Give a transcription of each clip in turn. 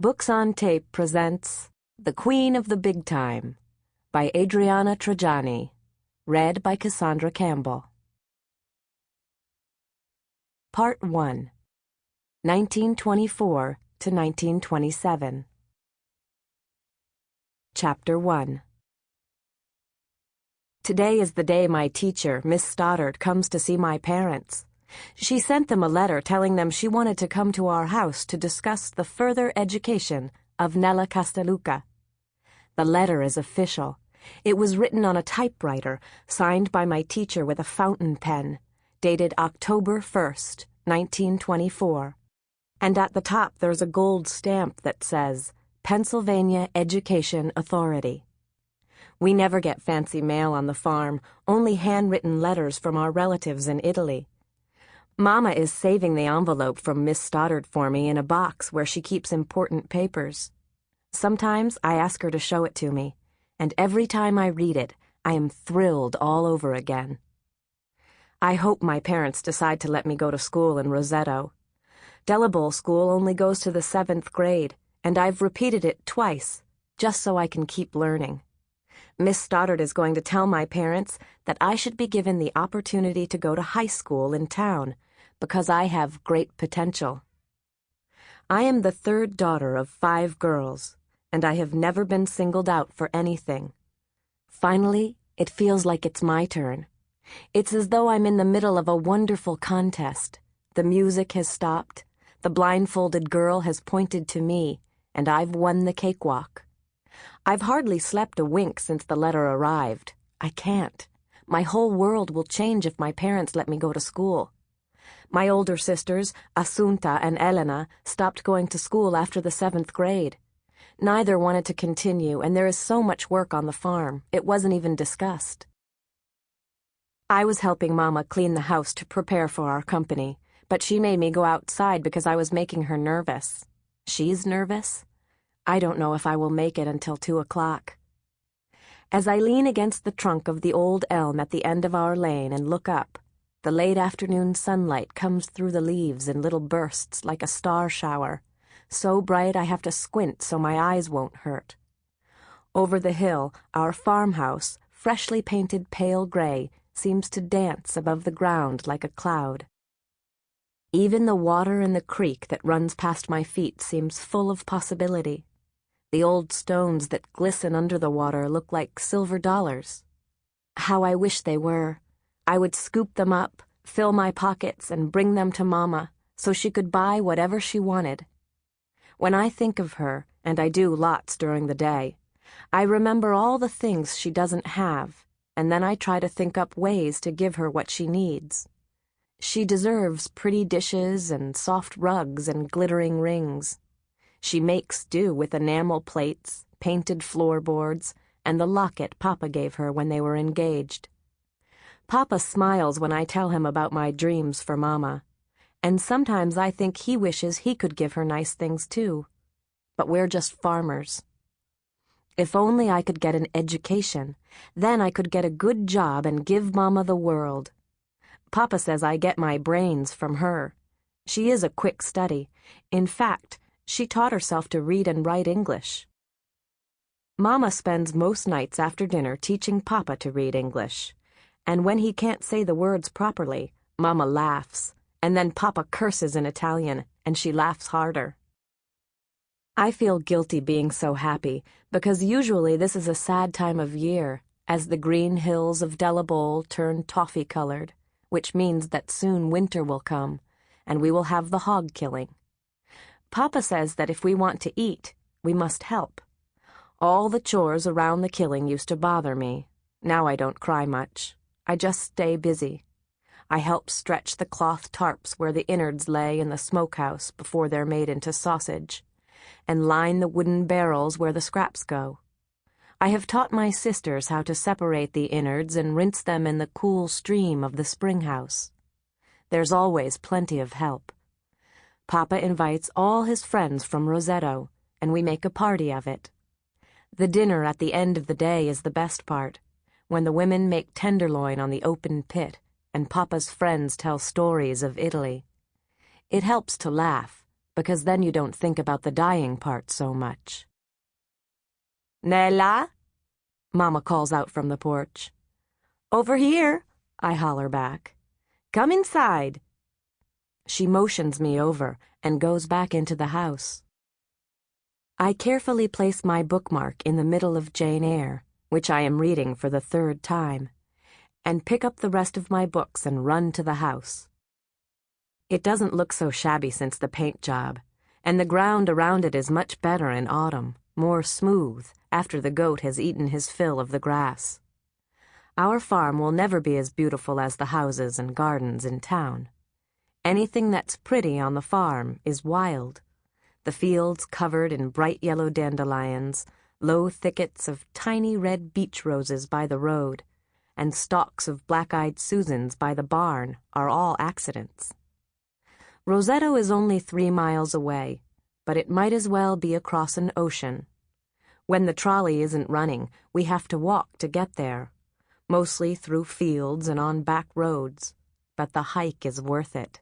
Books on Tape presents The Queen of the Big Time by Adriana Trigiani, read by Cassandra Campbell. Part 1, 1924 to 1927. Chapter 1. Today is the day my teacher, Miss Stoddard, comes to see my parents. She sent them a letter telling them she wanted to come to our house to discuss the further education of Nella Castelluca. The letter is official. It was written on a typewriter, signed by my teacher with a fountain pen, dated October 1st, 1924. And at the top there's a gold stamp that says, Pennsylvania Education Authority. We never get fancy mail on the farm, only handwritten letters from our relatives in Italy. Mama is saving the envelope from Miss Stoddard for me in a box where she keeps important papers. Sometimes I ask her to show it to me, and every time I read it, I am thrilled all over again. I hope my parents decide to let me go to school in Roseto. Delabole School only goes to the 7th grade, and I've repeated it twice, just so I can keep learning. Miss Stoddard is going to tell my parents that I should be given the opportunity to go to high school in town, because I have great potential. I am the third daughter of 5 girls, and I have never been singled out for anything. Finally, it feels like it's my turn. It's as though I'm in the middle of a wonderful contest. The music has stopped, the blindfolded girl has pointed to me, and I've won the cakewalk. I've hardly slept a wink since the letter arrived. I can't. My whole world will change if my parents let me go to school. My older sisters, Assunta and Elena, stopped going to school after the 7th grade. Neither wanted to continue, and there is so much work on the farm, it wasn't even discussed. I was helping Mama clean the house to prepare for our company, but she made me go outside because I was making her nervous. She's nervous? I don't know if I will make it until 2 o'clock. As I lean against the trunk of the old elm at the end of our lane and look up, the late afternoon sunlight comes through the leaves in little bursts like a star shower, so bright I have to squint so my eyes won't hurt. Over the hill, our farmhouse, freshly painted pale gray, seems to dance above the ground like a cloud. Even the water in the creek that runs past my feet seems full of possibility. The old stones that glisten under the water look like silver dollars. How I wish they were. I would scoop them up, fill my pockets, and bring them to Mama so she could buy whatever she wanted. When I think of her, and I do lots during the day, I remember all the things she doesn't have, and then I try to think up ways to give her what she needs. She deserves pretty dishes and soft rugs and glittering rings. She makes do with enamel plates, painted floorboards, and the locket Papa gave her when they were engaged. Papa smiles when I tell him about my dreams for Mama, and sometimes I think he wishes he could give her nice things too. But we're just farmers. If only I could get an education, then I could get a good job and give Mama the world. Papa says I get my brains from her. She is a quick study. In fact, she taught herself to read and write English. Mama spends most nights after dinner teaching Papa to read English, and when he can't say the words properly, Mama laughs, and then Papa curses in Italian, and she laughs harder. I feel guilty being so happy, because usually this is a sad time of year, as the green hills of Delabole turn toffee-colored, which means that soon winter will come, and we will have the hog killing. Papa says that if we want to eat, we must help. All the chores around the killing used to bother me. Now I don't cry much. I just stay busy. I help stretch the cloth tarps where the innards lay in the smokehouse before they're made into sausage, and line the wooden barrels where the scraps go. I have taught my sisters how to separate the innards and rinse them in the cool stream of the springhouse. There's always plenty of help. Papa invites all his friends from Roseto, and we make a party of it. The dinner at the end of the day is the best part, when the women make tenderloin on the open pit, and Papa's friends tell stories of Italy. It helps to laugh, because then you don't think about the dying part so much. Nella? Mama calls out from the porch. Over here, I holler back. Come inside. She motions me over and goes back into the house. I carefully place my bookmark in the middle of Jane Eyre, which I am reading for the 3rd time, and pick up the rest of my books and run to the house. It doesn't look so shabby since the paint job, and the ground around it is much better in autumn, more smooth, after the goat has eaten his fill of the grass. Our farm will never be as beautiful as the houses and gardens in town. Anything that's pretty on the farm is wild. The fields covered in bright yellow dandelions, low thickets of tiny red beech roses by the road, and stalks of black-eyed Susans by the barn are all accidents. Roseto is only 3 miles away, but it might as well be across an ocean. When the trolley isn't running, we have to walk to get there, mostly through fields and on back roads, but the hike is worth it.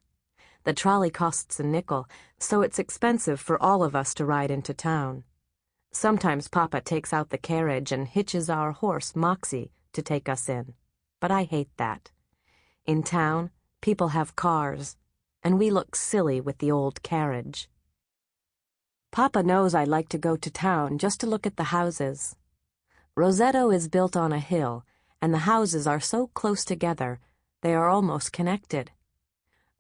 The trolley costs a nickel, so it's expensive for all of us to ride into town. Sometimes Papa takes out the carriage and hitches our horse, Moxie, to take us in, but I hate that. In town, people have cars, and we look silly with the old carriage. Papa knows I like to go to town just to look at the houses. Roseto is built on a hill, and the houses are so close together, they are almost connected.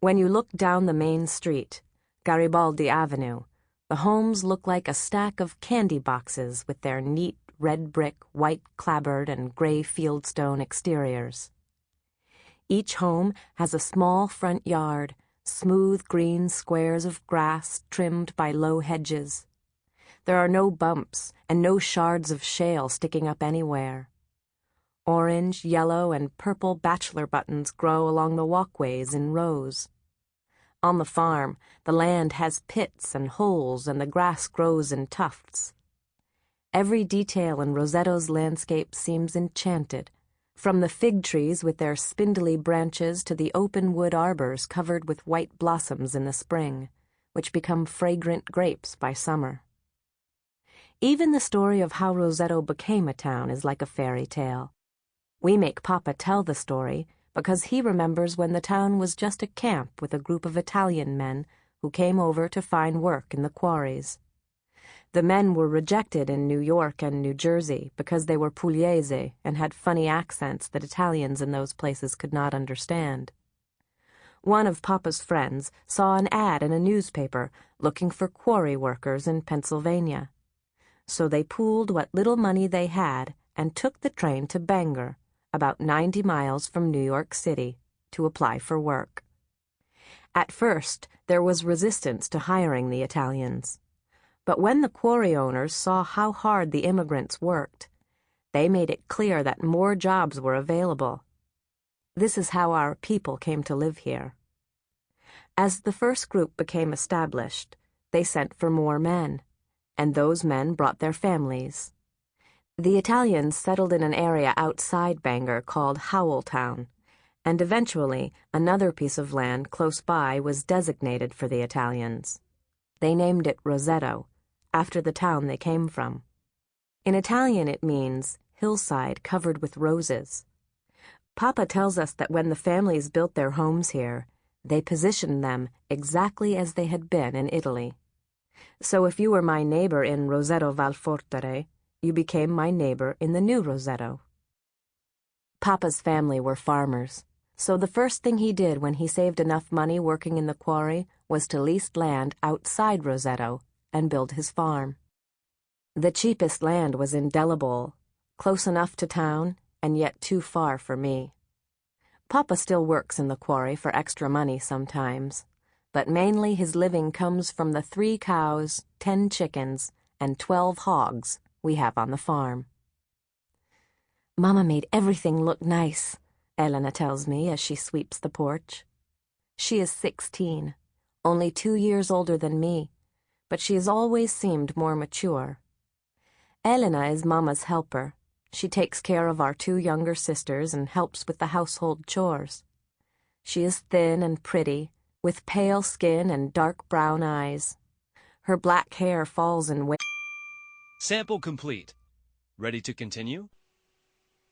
When you look down the main street, Garibaldi Avenue, the homes look like a stack of candy boxes with their neat red brick, white clapboard, and gray fieldstone exteriors. Each home has a small front yard, smooth green squares of grass trimmed by low hedges. There are no bumps and no shards of shale sticking up anywhere. Orange, yellow, and purple bachelor buttons grow along the walkways in rows. On the farm, the land has pits and holes and the grass grows in tufts. Every detail in Roseto's landscape seems enchanted, from the fig trees with their spindly branches to the open wood arbors covered with white blossoms in the spring, which become fragrant grapes by summer. Even the story of how Roseto became a town is like a fairy tale. We make Papa tell the story because he remembers when the town was just a camp with a group of Italian men who came over to find work in the quarries. The men were rejected in New York and New Jersey because they were pugliese and had funny accents that Italians in those places could not understand. One of Papa's friends saw an ad in a newspaper looking for quarry workers in Pennsylvania. So they pooled what little money they had and took the train to Bangor, about 90 miles from New York City, to apply for work. At first, there was resistance to hiring the Italians. But when the quarry owners saw how hard the immigrants worked, they made it clear that more jobs were available. This is how our people came to live here. As the first group became established, they sent for more men, and those men brought their families. The Italians settled in an area outside Bangor called Howelltown, and eventually another piece of land close by was designated for the Italians. They named it Roseto, after the town they came from. In Italian it means hillside covered with roses. Papa tells us that when the families built their homes here, they positioned them exactly as they had been in Italy. So if you were my neighbor in Roseto Valfortere, you became my neighbor in the new Roseto. Papa's family were farmers, so the first thing he did when he saved enough money working in the quarry was to lease land outside Roseto and build his farm. The cheapest land was in Delabole, close enough to town and yet too far for me. Papa still works in the quarry for extra money sometimes, but mainly his living comes from the 3 cows, 10 chickens, and 12 hogs we have on the farm. Mama made everything look nice, Elena tells me as she sweeps the porch. She is 16, only 2 years older than me, but she has always seemed more mature. Elena is Mama's helper. She takes care of our 2 younger sisters and helps with the household chores. She is thin and pretty, with pale skin and dark brown eyes. Her black hair falls in waves. Sample complete. Ready to continue?